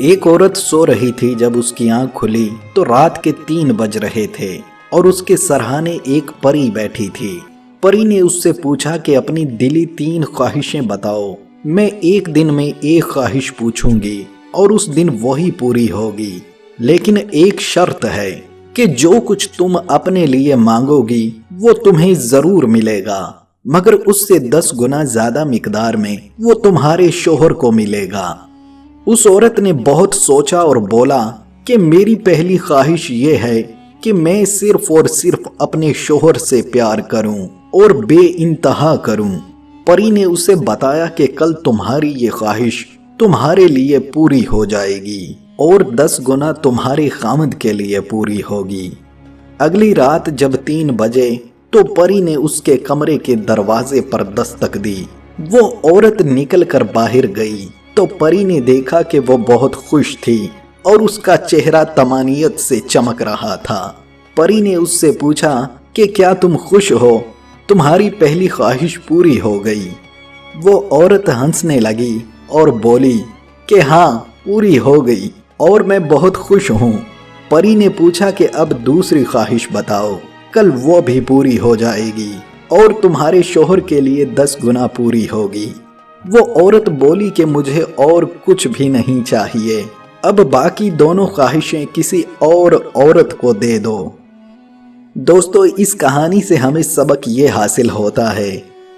ایک عورت سو رہی تھی، جب اس کی آنکھ کھلی تو رات کے 3 بج رہے تھے اور اس کے سرہانے ایک پری بیٹھی تھی۔ پری نے اس سے پوچھا کہ اپنی دلی 3 خواہشیں بتاؤ، میں ایک دن میں ایک خواہش پوچھوں گی اور اس دن وہی پوری ہوگی، لیکن ایک شرط ہے کہ جو کچھ تم اپنے لیے مانگو گی وہ تمہیں ضرور ملے گا، مگر اس سے 10 گنا زیادہ مقدار میں وہ تمہارے شوہر کو ملے گا۔ اس عورت نے بہت سوچا اور بولا کہ میری پہلی خواہش یہ ہے کہ میں صرف اور صرف اپنے شوہر سے پیار کروں اور بے انتہا کروں۔ پری نے اسے بتایا کہ کل تمہاری یہ خواہش تمہارے لیے پوری ہو جائے گی اور 10 گنا تمہارے خامد کے لیے پوری ہوگی۔ اگلی رات جب 3 بجے تو پری نے اس کے کمرے کے دروازے پر دستک دی۔ وہ عورت نکل کر باہر گئی تو پری نے دیکھا کہ وہ بہت خوش تھی اور اس کا چہرہ طمانینت سے چمک رہا تھا۔ پری نے اس سے پوچھا کہ کیا تم خوش ہو؟ تمہاری پہلی خواہش پوری ہو گئی۔ وہ عورت ہنسنے لگی اور بولی کہ ہاں، پوری ہو گئی اور میں بہت خوش ہوں۔ پری نے پوچھا کہ اب دوسری خواہش بتاؤ، کل وہ بھی پوری ہو جائے گی اور تمہارے شوہر کے لیے 10 گنا پوری ہوگی۔ وہ عورت بولی کہ مجھے اور کچھ بھی نہیں چاہیے، اب باقی دونوں خواہشیں کسی اور عورت کو دے دو۔ دوستو، اس کہانی سے ہمیں سبق یہ حاصل ہوتا ہے،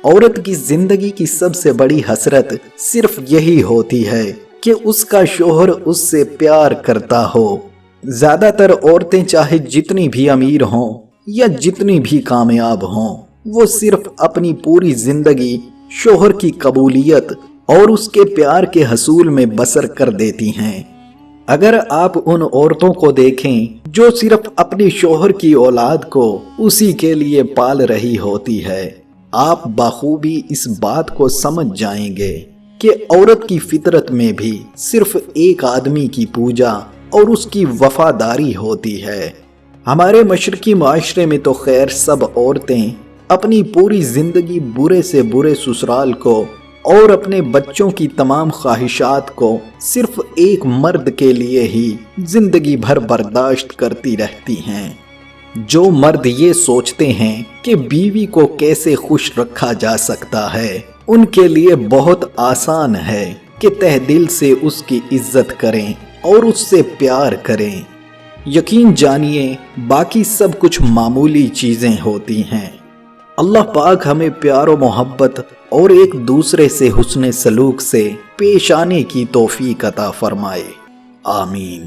عورت کی زندگی کی سب سے بڑی حسرت صرف یہی ہوتی ہے کہ اس کا شوہر اس سے پیار کرتا ہو۔ زیادہ تر عورتیں چاہے جتنی بھی امیر ہوں یا جتنی بھی کامیاب ہوں، وہ صرف اپنی پوری زندگی شوہر کی قبولیت اور اس کے پیار کے حصول میں بسر کر دیتی ہیں۔ اگر آپ ان عورتوں کو دیکھیں جو صرف اپنے شوہر کی اولاد کو اسی کے لیے پال رہی ہوتی ہے، آپ بخوبی اس بات کو سمجھ جائیں گے کہ عورت کی فطرت میں بھی صرف ایک آدمی کی پوجا اور اس کی وفاداری ہوتی ہے۔ ہمارے مشرقی معاشرے میں تو خیر سب عورتیں اپنی پوری زندگی برے سے برے سسرال کو اور اپنے بچوں کی تمام خواہشات کو صرف ایک مرد کے لیے ہی زندگی بھر برداشت کرتی رہتی ہیں۔ جو مرد یہ سوچتے ہیں کہ بیوی کو کیسے خوش رکھا جا سکتا ہے، ان کے لیے بہت آسان ہے کہ تہ دل سے اس کی عزت کریں اور اس سے پیار کریں۔ یقین جانیے باقی سب کچھ معمولی چیزیں ہوتی ہیں۔ اللہ پاک ہمیں پیار و محبت اور ایک دوسرے سے حسن سلوک سے پیش آنے کی توفیق عطا فرمائے۔ آمین۔